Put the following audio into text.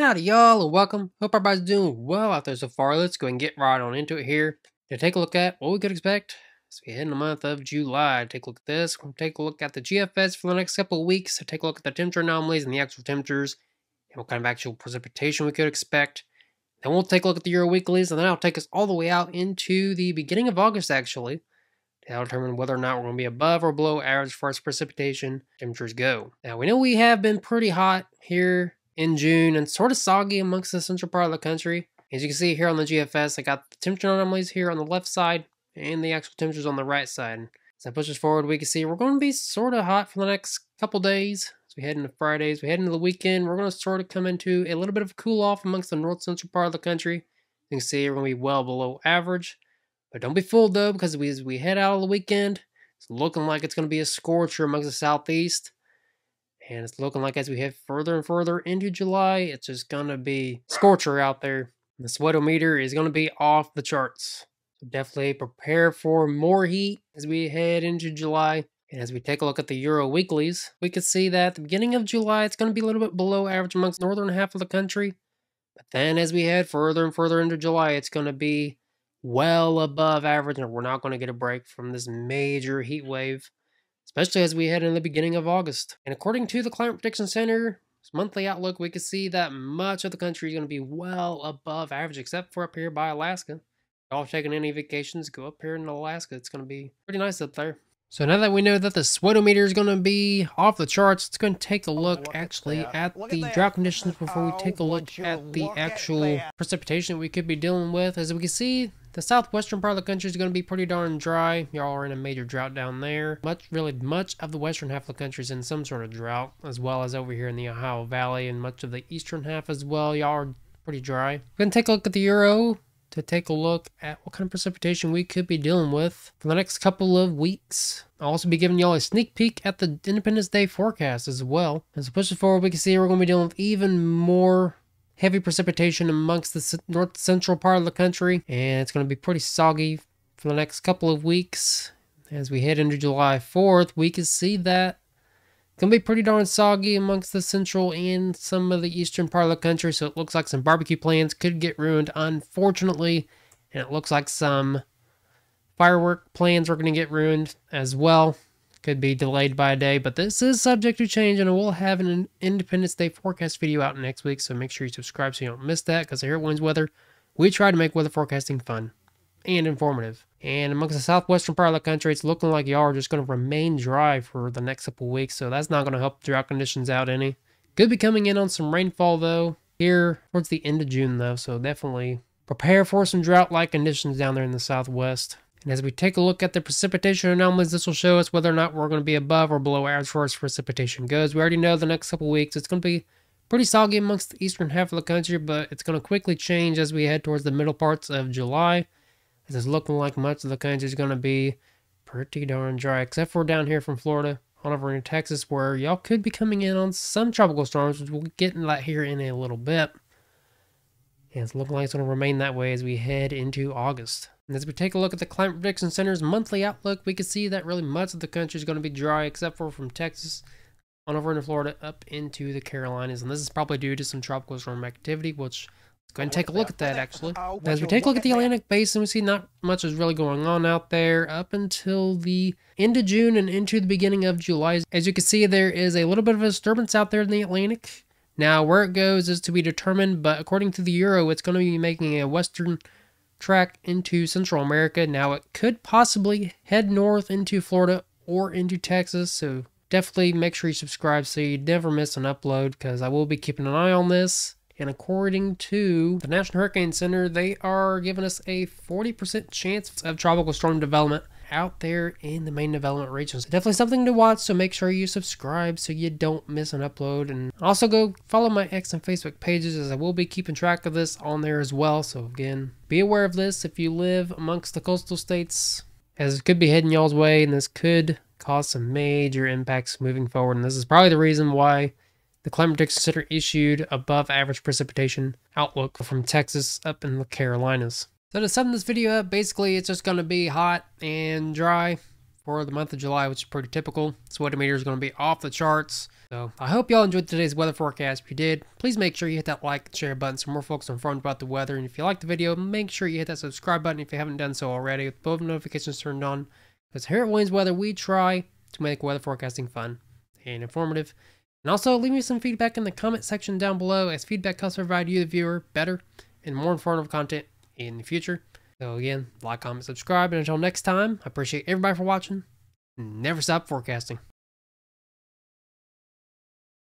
Howdy y'all and welcome. Hope everybody's doing well out there so far. Let's go and get right on into it here to take a look at what we could expect as we head in the month of July. Take a look at this. We'll take a look at the GFS for the next couple of weeks. So take a look at the temperature anomalies and the actual temperatures and what kind of actual precipitation we could expect. Then we'll take a look at the Euro weeklies, and then I'll take us all the way out into the beginning of August actually. That'll determine whether or not we're going to be above or below average as far as precipitation temperatures go. Now we know we have been pretty hot here in June and sort of soggy amongst the central part of the country. As you can see here on the GFS, I got the temperature anomalies here on the left side and the actual temperatures on the right side. As I push this forward, we can see we're going to be sort of hot for the next couple days. As we head into Fridays, we head into the weekend, we're going to sort of come into a little bit of a cool off amongst the north central part of the country. You can see we're going to be well below average. But don't be fooled though, because as we head out of the weekend, it's looking like it's going to be a scorcher amongst the southeast. And it's looking like as we head further and further into July, it's just going to be scorcher out there. The sweatometer is going to be off the charts. So definitely prepare for more heat as we head into July. And as we take a look at the Euro weeklies, we can see that at the beginning of July, it's going to be a little bit below average amongst the northern half of the country. But then as we head further and further into July, it's going to be well above average, and we're not going to get a break from this major heat wave, especially as we head in the beginning of August. And according to the Climate Prediction Center's monthly outlook, we can see that much of the country is going to be well above average, except for up here by Alaska. If y'all taking any vacations, go up here in Alaska. It's going to be pretty nice up there. So now that we know that the sweatometer is going to be off the charts, let's go and take a look actually at the drought conditions before we take a look at the actual precipitation we could be dealing with. As we can see, the southwestern part of the country is going to be pretty darn dry. Y'all are in a major drought down there. Much of the western half of the country is in some sort of drought, as well as over here in the Ohio Valley and much of the eastern half as well. Y'all are pretty dry. We're going to take a look at the Euro to take a look at what kind of precipitation we could be dealing with for the next couple of weeks. I'll also be giving y'all a sneak peek at the Independence Day forecast as well. As we push it forward, we can see we're going to be dealing with even more heavy precipitation amongst the north central part of the country, and it's going to be pretty soggy for the next couple of weeks. As we head into July 4th, we can see that it's going to be pretty darn soggy amongst the central and some of the eastern part of the country, so it looks like some barbecue plans could get ruined, unfortunately, and it looks like some firework plans are going to get ruined as well. Could be delayed by a day, but this is subject to change, and we'll have an Independence Day forecast video out next week, so make sure you subscribe so you don't miss that, because here at Wins Weather, we try to make weather forecasting fun and informative. And amongst the southwestern part of the country, it's looking like y'all are just going to remain dry for the next couple weeks, so that's not going to help drought conditions out any. Could be coming in on some rainfall, though, here towards the end of June, though, so definitely prepare for some drought-like conditions down there in the southwest. And as we take a look at the precipitation anomalies, this will show us whether or not we're going to be above or below average as far as precipitation goes. We already know the next couple weeks it's going to be pretty soggy amongst the eastern half of the country, but it's going to quickly change as we head towards the middle parts of July. As it's looking like much of the country is going to be pretty darn dry, except for down here from Florida on over in Texas, where y'all could be coming in on some tropical storms, which we'll get into that here in a little bit. And it's looking like it's going to remain that way as we head into August. And as we take a look at the Climate Prediction Center's monthly outlook, we can see that really much of the country is going to be dry, except for from Texas on over into Florida up into the Carolinas. And this is probably due to some tropical storm activity, which let's go ahead and take a look at that actually. As we take a look at the Atlantic Basin, we see not much is really going on out there up until the end of June and into the beginning of July. As you can see, there is a little bit of a disturbance out there in the Atlantic. Now, where it goes is to be determined, but according to the Euro, it's going to be making a western track into Central America. Now, it could possibly head north into Florida or into Texas, so definitely make sure you subscribe so you never miss an upload, because I will be keeping an eye on this. And according to the National Hurricane Center, they are giving us a 40% chance of tropical storm development out there in the main development regions. Definitely something to watch, so make sure you subscribe so you don't miss an upload. And also go follow my X and Facebook pages, as I will be keeping track of this on there as well. So again, be aware of this if you live amongst the coastal states, as it could be heading y'all's way, and this could cause some major impacts moving forward. And this is probably the reason why the Climate Prediction Center issued above average precipitation outlook from Texas up in the Carolinas. So to sum this video up, basically it's just going to be hot and dry for the month of July, which is pretty typical. Sweaty meter is going to be off the charts. So I hope y'all enjoyed today's weather forecast. If you did, please make sure you hit that like and share button so more folks are informed about the weather. And if you like the video, make sure you hit that subscribe button if you haven't done so already, with both notifications turned on. Because here at Williams Weather, we try to make weather forecasting fun and informative. And also, leave me some feedback in the comment section down below, as feedback helps provide you, the viewer, better and more informative content in the future. So again, like, comment, subscribe, and until next time, I appreciate everybody for watching. Never stop forecasting.